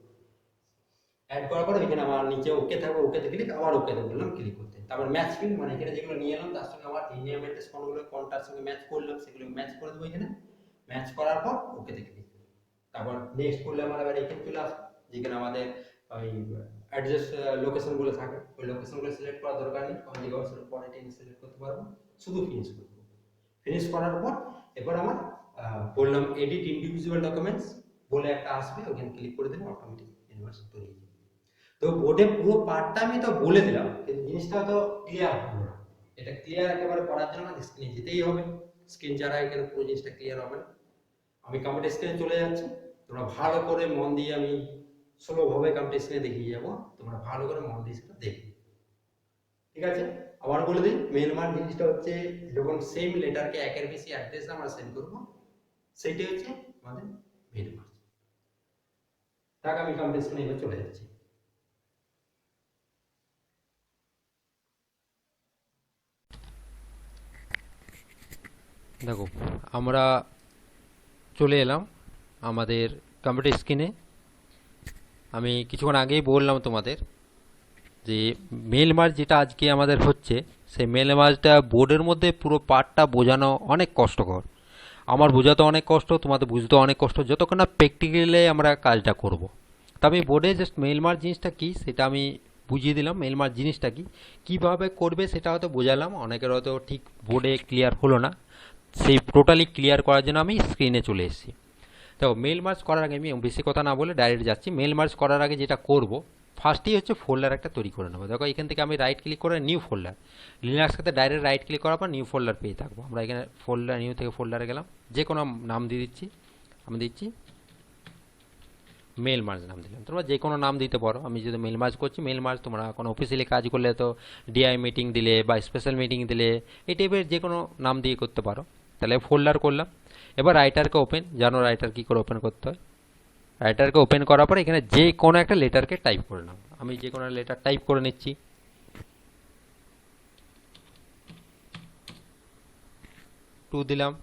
অ্যাড করার পর এখানে আমার নিচে ওকে থাকবে, ওকেতে ক্লিক, আবার ওকেতে বললাম ক্লিক করতে। তারপর ম্যাচ ফিল মানে এখানে যেগুলো নিয়ে এলাম তার সঙ্গে আমার এই নেম অ্যাড্রেস কোনগুলো কোনটার সঙ্গে ম্যাচ করলাম সেগুলো ম্যাচ করে দেবো এখানে। ম্যাচ করার পর ওকেতে ক্লিক, তারপর নেক্সট করলে আমার আবার এখানে চলে আসবে যেখানে আমাদের ওই অ্যাড্রেস লোকেশন গুলো থাকে, ওই লোকেশন গুলো সিলেক্ট করার দরকার নেই, কোন জায়গায় সেটা পরে টেনে সিলেক্ট করতে পারবো, শুধু ফিনিশ করব। ফিনিশ করার পর এবার আমার বললাম এডিট ইন্ডিভিজুয়াল ডকুমেন্টস বলে একটা আসবে, ওখানে ক্লিক করে দিলে অটোমেটিক ইউনিভার্সিটি তৈরি হয়ে যাবে। তো বোর্ডে পুরো পার্টটা আমি তো বলে দিলাম কিন্তু জিনিসটা তো ক্লিয়ার হলো না। এটা ক্লিয়ার একেবারে করার জন্য আমাদের স্ক্রিনে যেতেই হবে, স্ক্রিন ছাড়া এখানে পুরো জিনিসটা ক্লিয়ার হবে না। আমি কম্পিউটার স্ক্রিনে চলে যাচ্ছি, তোমরা ভালো করে মন দিয়ে, আমি স্লোভাবে কম্পিউটার স্ক্রিনে দেখিয়ে যাব, তোমরা ভালো করে মন দিয়ে সেটা দেখবে, ঠিক আছে? আবার বলে দিই, মেল মার্জ জিনিসটা হচ্ছে যখন সেম লেটারকে একের বেশি অ্যাড্রেসে আমরা সেন্ড করব, সেইটাই হচ্ছে আমাদের মেল মার্জ। তাকে আমি কম্পিউটার স্ক্রিনে এবার চলে যাচ্ছি। দেখো আমরা চলে এলাম আমাদের কম্পিউটার স্ক্রিনে। আমি কিছুক্ষণ আগেই বললাম তোমাদের যে মেল মার্জ যেটা আজকে আমাদের হচ্ছে, সেই মেল মার্জটা বোর্ডের মধ্যে পুরো পার্টটা বোঝানো অনেক কষ্টকর। আমার বোঝাতে অনেক কষ্ট, তোমাদের বুঝতে অনেক কষ্ট, যতক্ষণ না প্র্যাকটিক্যালি আমরা কাজটা করব। তা আমি বোর্ডে জাস্ট মেল মার্জ জিনিসটা কী সেটা আমি বুঝিয়ে দিলাম। মেল মার্জ জিনিসটা কি, কীভাবে করবে সেটা হয়তো বোঝালাম, অনেকের হয়তো ঠিক বোর্ডে ক্লিয়ার হলো না। সেই টোটালি ক্লিয়ার করার জন্য আমি স্ক্রিনে চলে এসেছি। তো মেল মার্জ করার আগে আমি বেশি কথা না বলে ডাইরেক্ট যাচ্ছি। মেল মার্জ করার আগে যেটা করব, ফার্স্টেই হচ্ছে ফোল্ডার একটা তৈরি করে নেবো। দেখো এখান থেকে আমি রাইট ক্লিক করে নিউ ফোল্ডার, লিনাক্সটাতে ডাইরেক্ট রাইট ক্লিক করার পর নিউ ফোল্ডার পেয়ে থাকবো। আমরা এখানে ফোল্ডার, নিউ থেকে ফোল্ডারে গেলাম, যে কোনো নাম দিয়ে দিচ্ছি। আমি দিচ্ছি মেল মার্জ নাম দিলাম, তোমরা যে কোনো নাম দিতে পারো। আমি যদি মেল মার্জ করছি, মেল মার্জ, তোমরা কোনো অফিসিয়ালি কাজ করলে তো ডিআই মিটিং দিলে বা স্পেশাল মিটিং দিলে এই টাইপের যে কোনো নাম দিয়ে করতে পারো। তাহলে ফোল্ডার করলাম। এবার রাইটারকে ওপেন, জানো রাইটার কী করে ওপেন করতে হয়। রাইটারকে ওপেন করার পর এখানে যে কোনো একটা লেটারকে টাইপ করে নাও। আমি যে কোনো লেটার টাইপ করে নিচ্ছি। টু দিলাম।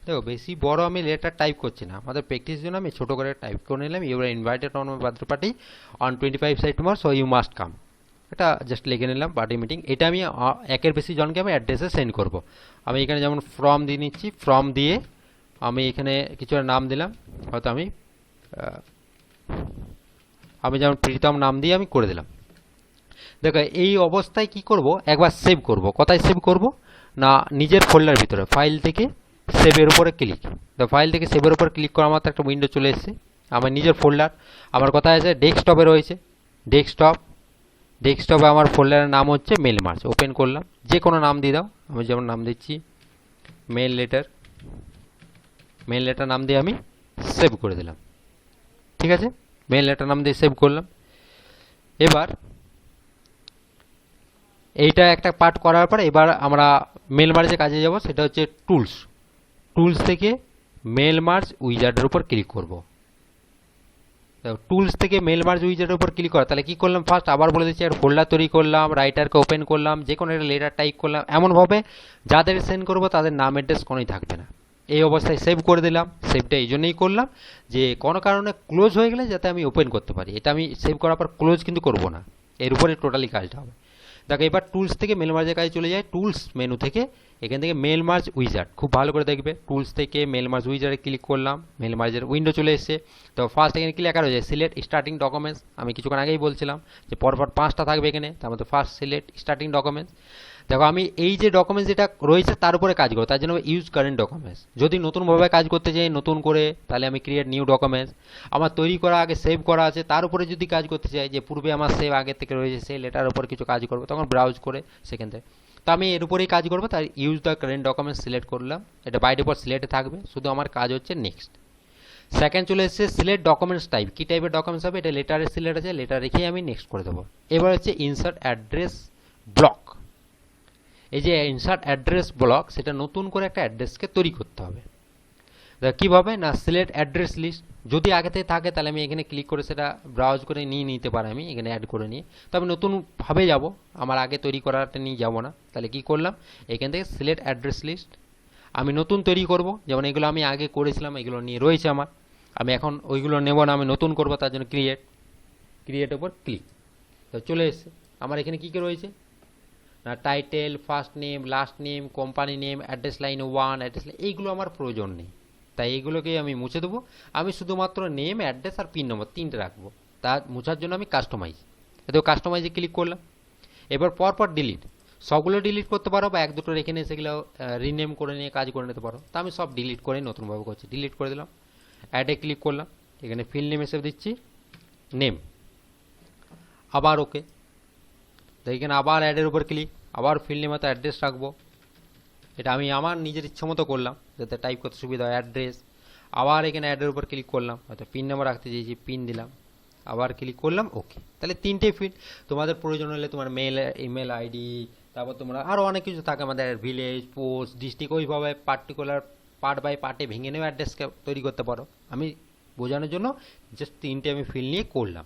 দেখো বেশি বড় আমি লেটার টাইপ করছি না, আমাদের প্র্যাকটিসের জন্য আমি ছোটো করে টাইপ করে নিলাম। You are invited on my birthday party on 25 September, so you must come. এটা জাস্ট লিখে নিলাম পার্টি মিটিং। এটা আমি একের বেশি জনকে আমি অ্যাড্রেসে সেন্ড করব। আমি এখানে যেমন ফ্রম দিয়ে নিচ্ছি, ফ্রম দিয়ে আমি এখানে কিছু একটা নাম দিলাম, হয়তো আমি যেমন প্রীতম নাম দিয়ে আমি করে দিলাম। দেখো এই অবস্থায় কি করব, একবার সেভ করব। কোথায় সেভ করব না, নিজের ফোল্ডার ভিতরে ফাইল থেকে সেভের উপরে ক্লিক। তো ফাইল থেকে সেভের উপর ক্লিক করা মাত্র একটা উইন্ডো চলে এসেছে। আমার নিজের ফোল্ডার আমার কোথায় আছে, ডেস্কটপে রয়েছে। ডেস্কটপে আমার ফোল্ডারের নাম হচ্ছে মেল মার্জ। ওপেন করলাম, যে কোনো নাম দিয়ে দাও। আমি যেমন নাম দিচ্ছি মেল লেটার নাম দিয়ে আমি সেভ করে দিলাম। ঠিক আছে, মেল লেটার নাম দিয়ে সেভ করলাম। এবার এইটা একটা পার্ট করার পর এবার আমরা মেল মার্জে কাজে যাব। সেটা হচ্ছে টুলস থেকে মেল মার্জ উইজার্ডের উপর ক্লিক করব। টুলস থেকে মেল মার্জ উইজার্ডের উপর ক্লিক করা, তাহলে কি করলাম, ফার্স্ট আবার বলে দিচ্ছি, একটা ফোল্ডার তৈরি করলাম, রাইটারকে ওপেন করলাম, যে কোনো একটা লেটার টাইপ করলাম, এমনভাবে যাদের সেন্ড করবো তাদের নাম অ্যাড্রেস কোনোই থাকবে না। এই অবস্থায় সেভ করে দিলাম। সেভটা এই জন্যই করলাম যে কোনো কারণে ক্লোজ হয়ে গেলে যাতে আমি ওপেন করতে পারি। এটা আমি সেভ করার পর ক্লোজ কিন্তু করব না, এর উপরে টোটালি কাজটা হবে। দেখো এবার টুলস থেকে মেল মার্জের কাজে চলে যায়। টুলস মেনু থেকে এখান থেকে মেল মার্জ উইজার্ড, খুব ভালো করে দেখবে। টুলস থেকে মেল মার্জ উইজার্ডে ক্লিক করলাম, মেল মার্জের উইন্ডো চলে এসেছে। তো ফার্স্ট এখানে কি লেখা রয়েছে, সিলেক্ট স্টার্টিং ডকুমেন্টস। আমি কিছুক্ষণ আগেই বলছিলাম যে পরপর 5টা থাকবে এখানে, তার মধ্যে ফার্স্ট সিলেক্ট স্টার্টিং ডকুমেন্টস। দেখো আমি এই যে ডকুমেন্টস যেটা রয়েছে তার উপরে কাজ করবো, তার জন্য ইউজ কারেন্ট ডকুমেন্টস। যদি নতুনভাবে কাজ করতে চাই নতুন করে, তাহলে আমি ক্রিয়েট নিউ ডকুমেন্টস। আমার তৈরি করা আগে সেভ করা আছে, তার উপরে যদি কাজ করতে চাই, যে পূর্বে আমার সেভ আগের থেকে রয়েছে সেই লেটার উপর কিছু কাজ করবো, তখন ব্রাউজ করে সেখান থেকে। তো আমি এর উপরেই কাজ করবো, তাই use the current documents select করলাম। এটা বাই ডিফল্ট সিলেক্টে থাকবে, শুধু আমার কাজ হচ্ছে নেক্সট। সেকেন্ড চলে এসেছে সিলেক্ট ডকুমেন্টস টাইপ, কী টাইপের ডকুমেন্টস হবে, এটা লেটারের সিলেক্ট আছে, লেটার রেখেই আমি নেক্সট করে দেবো। এবার হচ্ছে ইনসার্ট অ্যাড্রেস ব্লক। এই যে ইনসার্ট অ্যাড্রেস ব্লক, সেটা নতুন করে একটা অ্যাড্রেসকে তৈরি করতে হবে। কীভাবে না, সিলেক্ট অ্যাড্রেস লিস্ট, যদি আগে থেকে থাকে তাহলে আমি এখানে ক্লিক করে সেটা ব্রাউজ করে নিয়ে নিতে পারি, আমি এখানে অ্যাড করে নিয়ে। তো আমি নতুনভাবে যাব, আমার আগে তৈরি করাটা নিয়ে যাব না। তাহলে কি করলাম, এখান থেকে সিলেক্ট অ্যাড্রেস লিস্ট আমি নতুন তৈরি করব। যেমন এগুলো আমি আগে করেছিলাম, এগুলো নিয়ে রয়েছে আমার, আমি এখন ওইগুলো নেব না, আমি নতুন করব। তার জন্য ক্রিয়েট উপর ক্লিক। তো চলে এসছে আমার এখানে কী কী রয়েছে না, title, first name, last name, company name, address line 1, address line, এইগুলো আমার প্রয়োজন নেই, তাই এইগুলোকে আমি মুছে দেবো। আমি শুধুমাত্র নেম, অ্যাড্রেস আর পিন নম্বর 3টে রাখবো। তা মুছার জন্য আমি কাস্টমাইজ, এতে কাস্টমাইজে ক্লিক করলাম। এবার পরপর ডিলিট, সবগুলো ডিলিট করতে পারো, বা এক দুটো রেখে নিয়ে সেগুলো রিনেম করে নিয়ে কাজ করে নিতে পারো। তা আমি সব ডিলিট করে নতুনভাবে করছি, ডিলিট করে দিলাম। অ্যাডে ক্লিক করলাম, এখানে ফিল নেম হিসেবে দিচ্ছি নেম, আবার ওকে। তো এখানে আবার অ্যাডের উপর ক্লিক, আবার ফিল নেম, অ্যাড্রেস রাখবো। এটা আমি আমার নিজের ইচ্ছা মতো করলাম যাতে টাইপ করতে সুবিধা হয়, অ্যাড্রেস। আবার এখানে অ্যাডের উপর ক্লিক করলাম, হয়তো পিন নাম্বার রাখতে চাইছি, পিন দিলাম, আবার ক্লিক করলাম ওকে। তাহলে 3টে ফিল্ড। তোমাদের প্রয়োজন হলে তোমার ইমেল আইডি, তারপর তোমরা আরও অনেক কিছু থাকে আমাদের, ভিলেজ, পোস্ট, ডিস্ট্রিক্ট, ওইভাবে পার্টিকুলার পার্ট বাই পার্টে ভেঙে নেওয়া অ্যাড্রেসকে তৈরি করতে পারো। আমি বোঝানোর জন্য জাস্ট 3টে আমি ফিল্ড নিয়ে করলাম।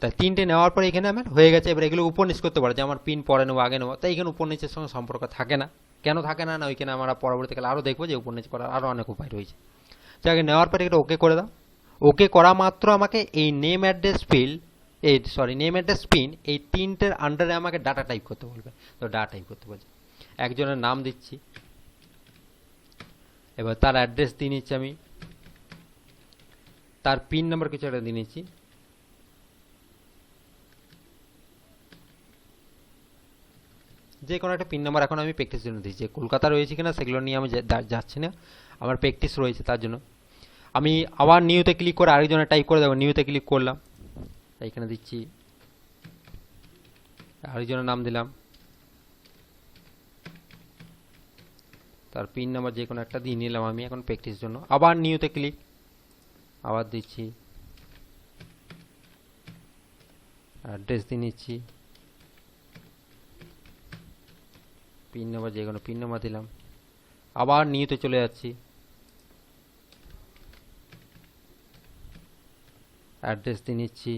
তাই 3টে নেওয়ার পরে এখানে আমার হয়ে গেছে। এবার এগুলো উপর নিচ করতে পারো, যে আমার পিন পরে নেবো আগে নেবো, তাই এখানে উপর নিচের সঙ্গে সম্পর্ক থাকে না। কেন থাকে না, ওইখানে আমরা পরবর্তীকালে আরও দেখবো যে উপর নিচ করার আরও অনেক উপায় রয়েছে। যাকে নেওয়ার পরে এটা ওকে করে দাও। ওকে করা মাত্র আমাকে এই name address field name address pin এই তিনটের আন্ডারে আমাকে ডাটা টাইপ করতে বলবে। তো ডাটা টাইপ করতে বলছে, একজনের নাম দিচ্ছি, এবার তার অ্যাড্রেস দিয়ে নিচ্ছি আমি, তার পিন নাম্বার কিছু একটা দিয়ে নিচ্ছি, যে কোনো একটা পিন নাম্বার এখন আমি প্র্যাকটিস জন্য দিচ্ছি। কলকাতা রয়েছে কিনা সেগুলো নিয়ে আমি যাচ্ছি না, আমার প্র্যাকটিস রয়েছে তার জন্য। আমি আবার নিউতে ক্লিক করে আরেকজনের টাইপ করে দেবো, নিউতে ক্লিক করলাম, এখানে দিচ্ছি, আরেকজনের নাম দিলাম, তার পিন নাম্বার যে কোনো একটা দিয়ে নিলাম আমি এখন প্র্যাকটিস জন্য। আবার নিউতে ক্লিক, আবার দিচ্ছি, অ্যাড্রেস দিয়ে নিচ্ছি, পিন নাম্বার যে কোনো পিন নাম্বার দিলাম, আবার নিউতে চলে যাচ্ছি, অ্যাড্রেস দিয়ে নিচ্ছি,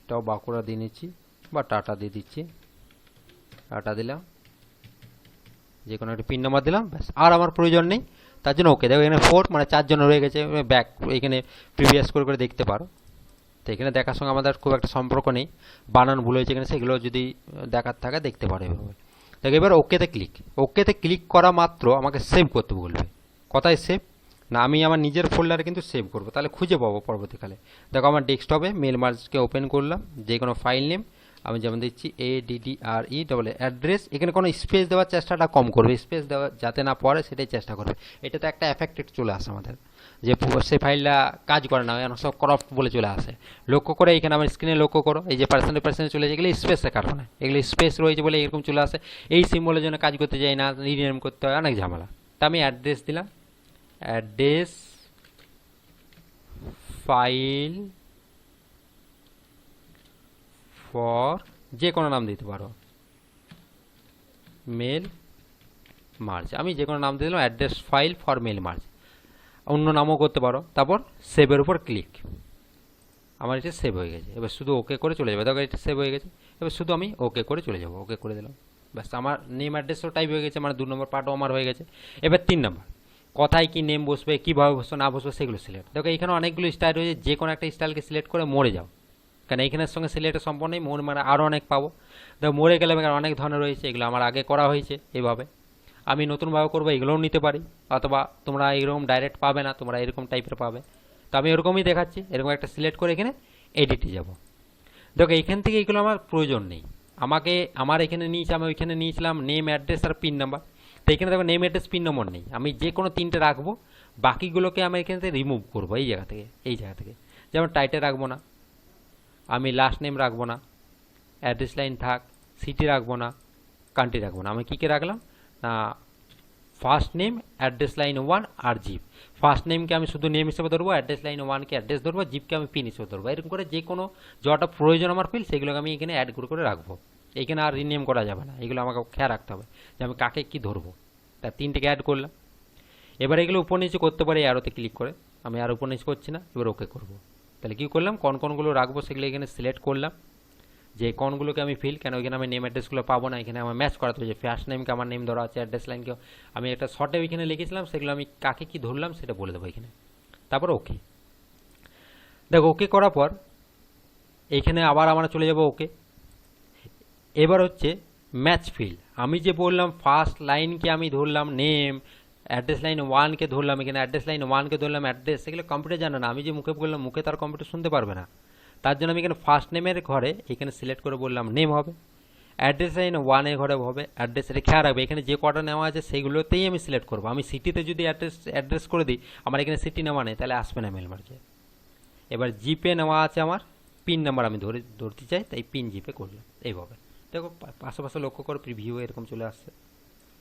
এটাও বাঁকুড়া দিয়ে নিচ্ছি বা টাটা দিয়ে দিচ্ছি, টাটা দিলাম, যে কোনো একটা পিন নাম্বার দিলাম, ব্যাস আর আমার প্রয়োজন নেই, তার জন্য ওকে। দেখো এখানে 4 মানে 4 জন রয়ে গেছে, ব্যাক এখানে প্রিভিয়াস করে দেখতে পারো। তো এখানে দেখার সঙ্গে আমাদের খুব একটা সম্পর্ক নেই, বানান ভুল হয়েছে এখানে, সেগুলো যদি দেখার থাকে দেখতে পারো এভাবে। দেখো এবার ওকেতে ক্লিক, ওকেতে ক্লিক করা মাত্র আমাকে সেভ করতে বলবে। কোথায় সেভ না, আমি আমার নিজের ফোল্ডারে কিন্তু সেভ করবো, তাহলে খুঁজে পাবো পরবর্তীকালে। দেখো আমার ডেস্কটপে মেল মার্জকে ওপেন করলাম, যে কোনো ফাইল নেম আমি যেমন দিচ্ছি ADDRE অ্যাড্রেস, এখানে কোনো স্পেস দেওয়ার চেষ্টাটা কম করবে, স্পেস দেওয়া যাতে না পড়ে সেটাই চেষ্টা করবে। এটাতে একটা এফেক্টেড চলে আসে আমাদের, যে সে ফাইলটা কাজ করে না, সব ক্রফট বলে চলে আসে। লক্ষ্য করে এখানে আমার স্ক্রিনে লক্ষ্য করো, এই যে পার্সেন্টে চলে যায়, এগুলো স্পেসের কারণে, এগুলো স্পেস রয়েছে বলে এরকম চলে আসে। এই সিম্বলের জন্য কাজ করতে যাই না, রিনেম করতে হয়, অনেক ঝামেলা। তা আমি অ্যাড্রেস দিলাম, অ্যাড্রেস ফাইল ফর যে কোনো নাম দিতে পারো, মেল মার্জ, আমি যে কোনো নাম দিয়ে দিলাম, address file for mail merge, অন্য নামও করতে পারো। তারপর সেভের উপর ক্লিক, আমার এটা সেভ হয়ে গেছে। এবার শুধু ওকে করে চলে যাবে, দেখো এটা সেভ হয়ে গেছে, এবার শুধু আমি ওকে করে চলে যাবো, ওকে করে দিলাম, ব্যাস আমার নেম অ্যাড্রেসও টাইপ হয়ে গেছে, মানে 2 নম্বর পার্টও আমার হয়ে গেছে। এবার 3 নম্বর, কোথায় কি নেম বসবে, কীভাবে বসবে না বসবে সেগুলো সিলেক্ট। দেখো এখানে অনেকগুলো স্টাইল রয়েছে, যে কোনো একটা স্টাইলকে সিলেক্ট করে মরে যাও, কারণ এইখানের সঙ্গে সিলেক্টের সম্পর্ক নেই, মোড় মানে আরও অনেক পাবো। দেখো মরে গেলে অনেক ধরনের রয়েছে, এগুলো আমার আগে করা হয়েছে এভাবে, আমি নতুনভাবে করবো, এগুলোও নিতে পারি, অথবা তোমরা এরকম ডাইরেক্ট পাবে না, তোমরা এরকম টাইপের পাবে। তো আমি এরকমই দেখাচ্ছি, এরকম একটা সিলেক্ট করে এখানে এডিটে যাব। দেখো এইখান থেকে এগুলো আমার প্রয়োজন নেই, আমার এখানে নিয়েছি, আমি ওইখানে নিয়েছিলাম নেম অ্যাড্রেস আর পিন নাম্বার। তো এখানে দেখো নেম অ্যাড্রেস পিন নম্বর নেই, আমি যে কোনো 3টে রাখবো, বাকিগুলোকে আমি এখান থেকে রিমুভ করবো এই জায়গা থেকে। যেমন টাইটেল রাখবো না, আমি লাস্ট নেম রাখবো না, অ্যাড্রেস লাইন থাক, সিটি রাখবো না, কান্ট্রি রাখবো না, আমি কী রাখলাম না ফার্স্ট নেম, অ্যাড্রেস লাইন 1 আর জিপ। ফার্স্ট নেমকে আমি শুধু নেম হিসেবে ধরবো, অ্যাড্রেস লাইন 1কে অ্যাড্রেস ধরবো, জিপকে আমি পিন হিসেবে ধরবো। এরকম করে যে কোনো যটা প্রয়োজন আমার ফিল সেগুলোকে আমি এখানে অ্যাড করে রাখবো। এখানে আর রিনেম করা যাবে না, এগুলো আমাকে খেয়াল রাখতে হবে যে আমি কাকে কী ধরবো। তা 3টেকে অ্যাড করলাম। এবার এগুলো উপর নিচে করতে পারি অ্যারোতে ক্লিক করে, আমি আর উপর নিচে করছি না, এবার ওকে করবো। তাহলে কী করলাম, কোনগুলো রাখবো সেগুলো এখানে সিলেক্ট করলাম, যে কোনগুলোকে আমি ফিল, কেন এখানে আমি নেম অ্যাড্রেসগুলো পাবো না, এখানে আমার ম্যাচ করাতে হবে, যে ফার্স্ট নেমকে আমার নেম ধরা আছে, অ্যাড্রেস লাইনকেও আমি একটা শর্টে ওইখানে লিখেছিলাম, সেগুলো আমি কাকে কি ধরলাম সেটা বলে দেবো এখানে। তারপর ওকে, দেখো ওকে করার পর এইখানে আবার আমরা চলে যাব ওকে। এবার হচ্ছে ম্যাচ ফিল, আমি যে বললাম ফার্স্ট লাইনকে আমি ধরলাম নেম, অ্যাড্রেস লাইন 1কে ধরলাম, এখানে অ্যাড্রেস লাইন 1কে ধরলাম অ্যাড্রেস, সেগুলো কম্পিউটার জানে না, আমি যে মুখে বললাম, মুখে তার কম্পিউটার শুনতে পারবে না। তার জন্য আমি এখানে ফার্স্ট নেমের ঘরে এখানে সিলেক্ট করে বললাম নেম হবে, অ্যাড্রেস লাইন 1-এর ঘরে হবে অ্যাড্রেস। এটা খেয়াল রাখবে, এখানে যে কটা নেওয়া আছে সেইগুলোতেই আমি সিলেক্ট করবো। আমি সিটিতে যদি অ্যাড্রেস করে দিই, আমার এখানে সিটি নেওয়া নেই, তাহলে আসবে না মেল মার্জে। এবার জিপে নেওয়া আছে আমার, পিন নাম্বার আমি ধরতে চাই, তাই পিন জিপে করলাম এইভাবে। দেখো পাশাপাশি লক্ষ্য করো, প্রিভিউ এরকম চলে আসছে,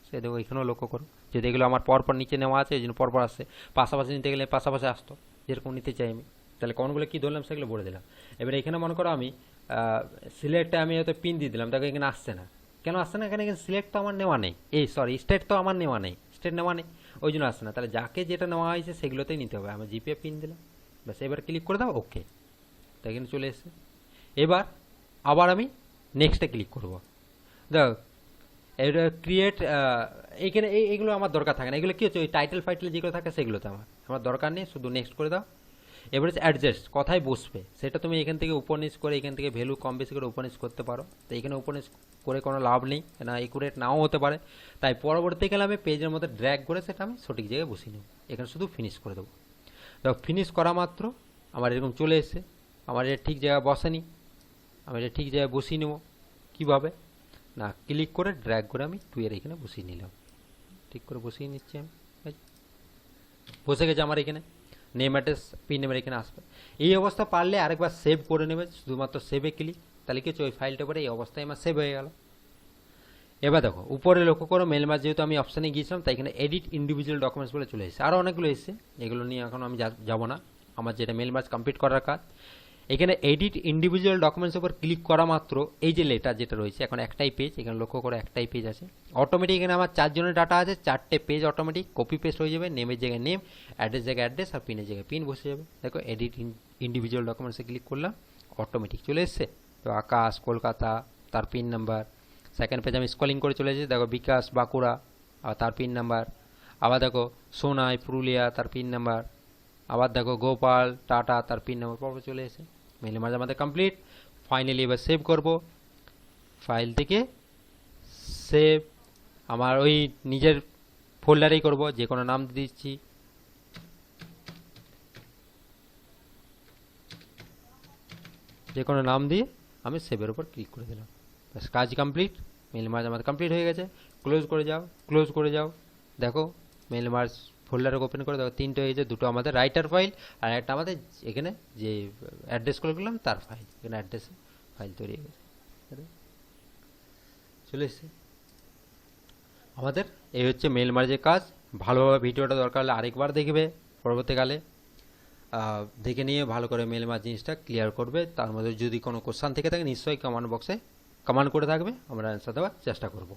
সে দেখো এখানেও লক্ষ্য করো, যদি এগুলো আমার পরপর নিচে নেওয়া আছে এই জন্য পরপর আসছে, পাশাপাশি নিতে গেলে পাশাপাশি আসতো, যেরকম নিতে চাই আমি। তাহলে কোনগুলো কী ধরলাম সেগুলো বলে দিলাম। এবার এখানে মনে করো আমি সিলেক্টে আমি হয়তো পিন দিয়ে দিলাম, দেখো এখানে আসছে না, কেন আসছে না, এখানে সিলেক্ট তো আমার নেওয়া নেই, স্টেট তো আমার নেওয়া নেই, স্টেট নেওয়া নেই, ওই জন্য আসছে না। তাহলে যাকে যেটা নেওয়া হয়েছে সেগুলোতেই নিতে হবে, আমি জিপে পিন দিলাম, ব্যাস এবার ক্লিক করে দাও ওকে, তো এখানে চলে এসছে। এবার আবার আমি নেক্সটে ক্লিক করবো। দেখো এটা ক্রিয়েট, এইখানে এইগুলো আমার দরকার থাকে না, এগুলো কী হচ্ছে ওই টাইটেল ফাইটেল যেগুলো থাকে সেগুলোতে আমার আমার দরকার নেই, শুধু নেক্সট করে দাও। এবারে অ্যাডজাস্ট কোথায় বসবে সেটা তুমি এখান থেকে উপর নিচ করে, এখান থেকে ভ্যালু কম বেশি করে উপর নিচ করতে পারো। তো এখানে উপর নিচ করে কোনো লাভ নেই, না একুরেট নাও হতে পারে। তাই পরবর্তীকালে আমি পেজের মধ্যে ড্র্যাগ করে সেটা আমি সঠিক জায়গায় বসিয়ে নেব। এখানে শুধু ফিনিশ করে দেবো। দেখো ফিনিশ করা মাত্র আমার এরকম চলে এসেছে, আমার এটা ঠিক জায়গায় বসেনি, আমি এটা ঠিক জায়গায় বসিয়ে নেব। কীভাবে না, ক্লিক করে ড্র্যাগ করে আমি 2 এর এখানে বসিয়ে নিলাম, ঠিক করে বসিয়ে নিচ্ছি আমি। বসে গেছে আমার এখানে, নেম অ্যাড্রেস পিন নেমের এখানে আসবে। এই অবস্থা পারলে আরেকবার সেভ করে নেবে, শুধুমাত্র সেভে ক্লিক, তাহলে কি হচ্ছে ওই ফাইলটা পরে এই অবস্থায় আমার সেভ হয়ে গেল। এবার দেখো উপরে লক্ষ্য করো, মেল মার্জ যেহেতু আমি অপশানে গিয়েছিলাম তাই এখানে এডিট ইন্ডিভিজুয়াল ডকুমেন্টস বলে চলে এসেছে। আরও অনেকগুলো এসেছে, এগুলো নিয়ে এখন আমি যাবো না, আমার যেটা মেল মার্জ কমপ্লিট করার কাজ। এখানে এডিট ইন্ডিভিজুয়াল ডকুমেন্টস উপর ক্লিক করা মাত্র এই যে লেটার যেটা রয়েছে, এখন একটাই পেজ, এখানে লক্ষ্য করে একটাই পেজ আছে অটোমেটিক। এখানে আমার 4 জনের ডাটা আছে, 4টে পেজ অটোমেটিক কপি পেস্ট হয়ে যাবে, নেমের জায়গায় নেম, অ্যাড্রেস জায়গায় অ্যাড্রেস, আর পিনের জায়গায় পিন বসে যাবে। দেখো এডিট ইন্ডিভিজুয়াল ডকুমেন্টসে ক্লিক করলাম, অটোমেটিক চলে এসছে। তো আকাশ কলকাতা, তার পিন নাম্বার। সেকেন্ড পেজ আমি স্ক্রলিং করে চলে এসেছি, দেখো বিকাশ বাঁকুড়া আর তার পিন নাম্বার। আবার দেখো সোনাই পুরুলিয়া, তার পিন নাম্বার। আবার দেখো গোপাল টাটা, তার পিন নাম্বার পর চলে এসে। মেল মার্জ আমাদের কমপ্লিট। ফাইনালি এবার সেভ করব, ফাইল থেকে সেভ আমার ওই নিজের ফোল্ডারেই করব, যে কোনো নাম দিচ্ছি, যে কোনো নাম দিয়ে আমি সেভের উপর ক্লিক করে দিলাম। ব্যাস কাজ কমপ্লিট, মেল মার্জ আমাদের কমপ্লিট হয়ে গেছে। ক্লোজ করে যাও, ক্লোজ করে যাও। দেখো মেল মার্জ ফোল্ডারে ওপেন করে দেখো 3টে হয়েছে, 2টো আমাদের রাইটার ফাইল আর একটা আমাদের এখানে যে অ্যাড্রেস করে গেলাম তার ফাইল, এখানে অ্যাড্রেস ফাইল তৈরি হয়ে গেছে, চলে এসছে আমাদের। এই হচ্ছে মেল মার্জের কাজ। ভালোভাবে ভিডিওটা দরকার হলে আরেকবার দেখবে পরবর্তীকালে, দেখে নিয়ে ভালো করে মেল মার্জ জিনিসটা ক্লিয়ার করবে। তার মধ্যে যদি কোনো কোশ্চান থেকে থাকে নিশ্চয়ই কমেন্ট বক্সে কমেন্ট করে থাকবে, আমরা অ্যান্সার দেওয়ার চেষ্টা করব।